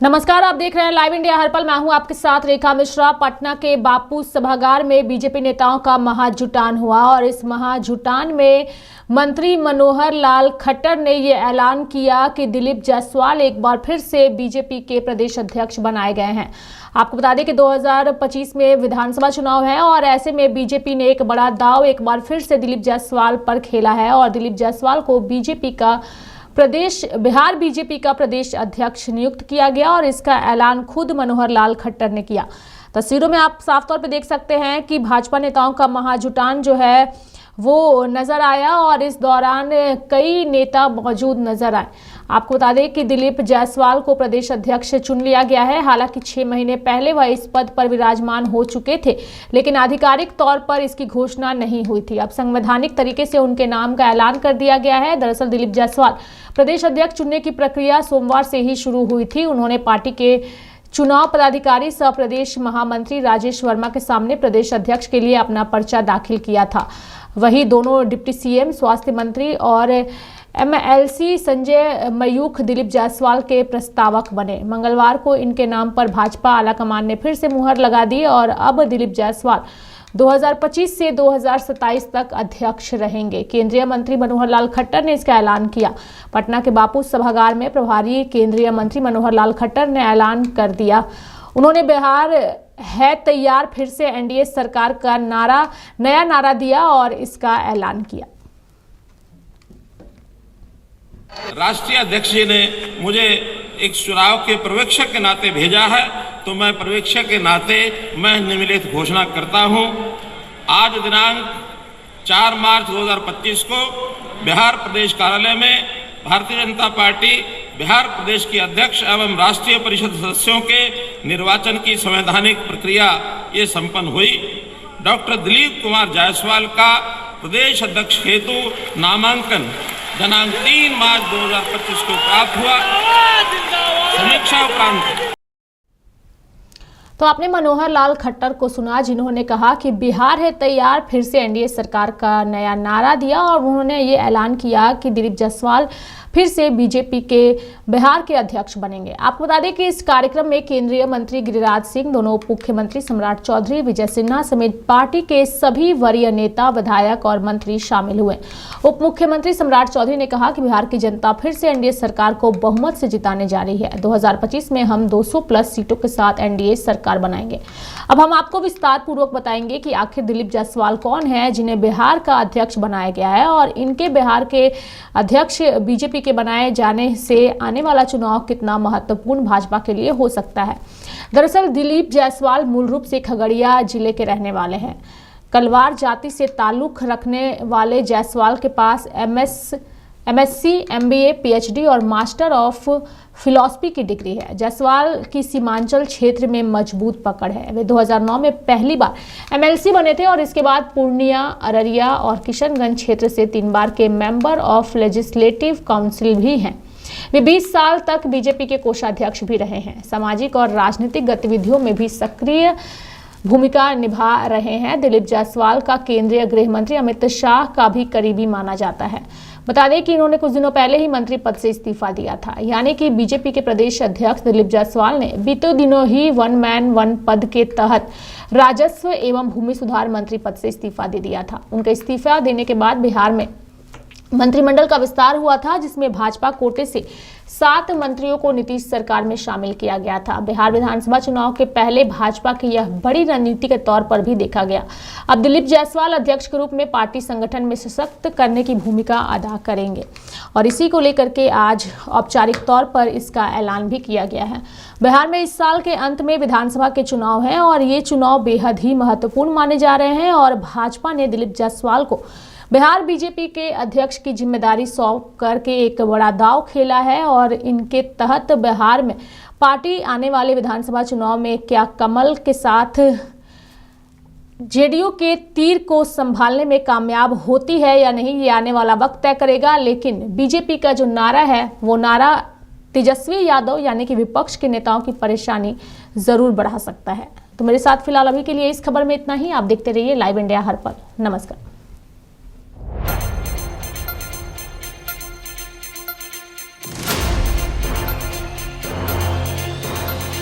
नमस्कार, आप देख रहे हैं लाइव इंडिया हर पल। मैं हूं आपके साथ रेखा मिश्रा। पटना के बापू सभागार में बीजेपी नेताओं का महाजुटान हुआ और इस महाजुटान में मंत्री मनोहर लाल खट्टर ने ये ऐलान किया कि दिलीप जायसवाल एक बार फिर से बीजेपी के प्रदेश अध्यक्ष बनाए गए हैं। आपको बता दें कि 2025 में विधानसभा चुनाव है और ऐसे में बीजेपी ने एक बड़ा दांव एक बार फिर से दिलीप जायसवाल पर खेला है और दिलीप जायसवाल को बिहार बीजेपी का प्रदेश अध्यक्ष नियुक्त किया गया और इसका ऐलान खुद मनोहर लाल खट्टर ने किया। तस्वीरों में आप साफ तौर पे देख सकते हैं कि भाजपा नेताओं का महाजुटान जो है वो नजर आया और इस दौरान कई नेता मौजूद नजर आए। आपको बता दें कि दिलीप जायसवाल को प्रदेश अध्यक्ष चुन लिया गया है। हालांकि 6 महीने पहले वह इस पद पर विराजमान हो चुके थे, लेकिन आधिकारिक तौर पर इसकी घोषणा नहीं हुई थी। अब संवैधानिक तरीके से उनके नाम का ऐलान कर दिया गया है। दरअसल दिलीप जायसवाल प्रदेश अध्यक्ष चुनने की प्रक्रिया सोमवार से ही शुरू हुई थी। उन्होंने पार्टी के चुनाव पदाधिकारी सह प्रदेश महामंत्री राजेश वर्मा के सामने प्रदेश अध्यक्ष के लिए अपना पर्चा दाखिल किया था। वहीं दोनों डिप्टी सीएम, स्वास्थ्य मंत्री और एमएलसी संजय मयूख दिलीप जायसवाल के प्रस्तावक बने। मंगलवार को इनके नाम पर भाजपा आलाकमान ने फिर से मुहर लगा दी और अब दिलीप जायसवाल 2025 से 2027 तक अध्यक्ष रहेंगे। केंद्रीय मंत्री मनोहर लाल खट्टर ने इसका ऐलान किया। पटना के बापू सभागार में प्रभारी केंद्रीय मंत्री मनोहर लाल खट्टर ने ऐलान कर दिया। उन्होंने बिहार है तैयार फिर से एनडीए सरकार का नया नारा दिया और इसका ऐलान किया। राष्ट्रीय अध्यक्ष जी ने मुझे एक चुनाव के पर्यवेक्षक के नाते भेजा है, तो मैं पर्यवेक्षक के नाते मैं निम्नलिखित घोषणा करता हूं। आज दिनांक 4 मार्च 2025 को बिहार प्रदेश कार्यालय में भारतीय जनता पार्टी बिहार प्रदेश की अध्यक्ष एवं राष्ट्रीय परिषद सदस्यों के निर्वाचन की संवैधानिक प्रक्रिया ये संपन्न हुई। डॉक्टर दिलीप कुमार जायसवाल का प्रदेश अध्यक्ष हेतु नामांकन दिनांक 3 मार्च 2025 को प्राप्त हुआ। समीक्षा उपरांत तो आपने मनोहर लाल खट्टर को सुना, जिन्होंने कहा कि बिहार है तैयार फिर से एनडीए सरकार का नया नारा दिया और उन्होंने ये ऐलान किया कि दिलीप जायसवाल फिर से बीजेपी के बिहार के अध्यक्ष बनेंगे। आपको बता दें कि इस कार्यक्रम में केंद्रीय मंत्री गिरिराज सिंह, दोनों उप मुख्यमंत्री सम्राट चौधरी, विजय सिन्हा समेत पार्टी के सभी वरीय नेता, विधायक और मंत्री शामिल हुए। उप मुख्यमंत्री सम्राट चौधरी ने कहा कि बिहार की जनता फिर से एनडीए सरकार को बहुमत से जिताने जा रही है। 2025 में हम 200+ सीटों के साथ एनडीए सरकार बनाएंगे। अब हम आपको विस्तार पूर्वक बताएंगे कि आखिर दिलीप जायसवाल कौन है जिन्हें बिहार का अध्यक्ष बनाया गया है और इनके बिहार के अध्यक्ष बीजेपी के बनाए जाने से आने वाला चुनाव कितना महत्वपूर्ण भाजपा के लिए हो सकता है। दरअसल दिलीप जायसवाल मूल रूप से खगड़िया जिले के रहने वाले हैं। कलवार जाति से ताल्लुक रखने वाले जायसवाल के पास एमएससी, एमबीए, पीएचडी और मास्टर ऑफ फिलॉसफी की डिग्री है। जायसवाल की सीमांचल क्षेत्र में मजबूत पकड़ है। वे 2009 में पहली बार एमएलसी बने थे और इसके बाद पूर्णिया, अररिया और किशनगंज क्षेत्र से 3 बार के मेंबर ऑफ लेजिस्लेटिव काउंसिल भी हैं। वे 20 साल तक बीजेपी के कोषाध्यक्ष भी रहे हैं। सामाजिक और राजनीतिक गतिविधियों में भी सक्रिय भूमिका निभा रहे हैं। दिलीप जायसवाल का केंद्रीय गृह मंत्री अमित शाह का भी करीबी माना जाता है। बता दें कि इन्होंने कुछ दिनों पहले ही मंत्री पद से इस्तीफा दिया था। यानी कि बीजेपी के प्रदेश अध्यक्ष दिलीप जायसवाल ने बीते दिनों ही 1 मैन 1 पद के तहत राजस्व एवं भूमि सुधार मंत्री पद से इस्तीफा दे दिया था। उनका इस्तीफा देने के बाद बिहार में मंत्रिमंडल का विस्तार हुआ था, जिसमें भाजपा कोटे से 7 मंत्रियों को नीतीश सरकार में शामिल किया गया था। बिहार विधानसभा चुनाव के पहले भाजपा की यह बड़ी रणनीति के तौर पर भी देखा गया। अब दिलीप जायसवाल अध्यक्ष के रूप में पार्टी संगठन में सशक्त करने की भूमिका अदा करेंगे और इसी को लेकर के आज औपचारिक तौर पर इसका ऐलान भी किया गया है। बिहार में इस साल के अंत में विधानसभा के चुनाव हैं और ये चुनाव बेहद ही महत्वपूर्ण माने जा रहे हैं और भाजपा ने दिलीप जायसवाल को बिहार बीजेपी के अध्यक्ष की जिम्मेदारी सौंप करके एक बड़ा दांव खेला है और इनके तहत बिहार में पार्टी आने वाले विधानसभा चुनाव में क्या कमल के साथ जेडीयू के तीर को संभालने में कामयाब होती है या नहीं, ये आने वाला वक्त तय करेगा। लेकिन बीजेपी का जो नारा है वो नारा तेजस्वी यादव यानी कि विपक्ष के नेताओं की परेशानी जरूर बढ़ा सकता है। तो मेरे साथ फिलहाल अभी के लिए इस खबर में इतना ही। आप देखते रहिए लाइव इंडिया हर पल। नमस्कार।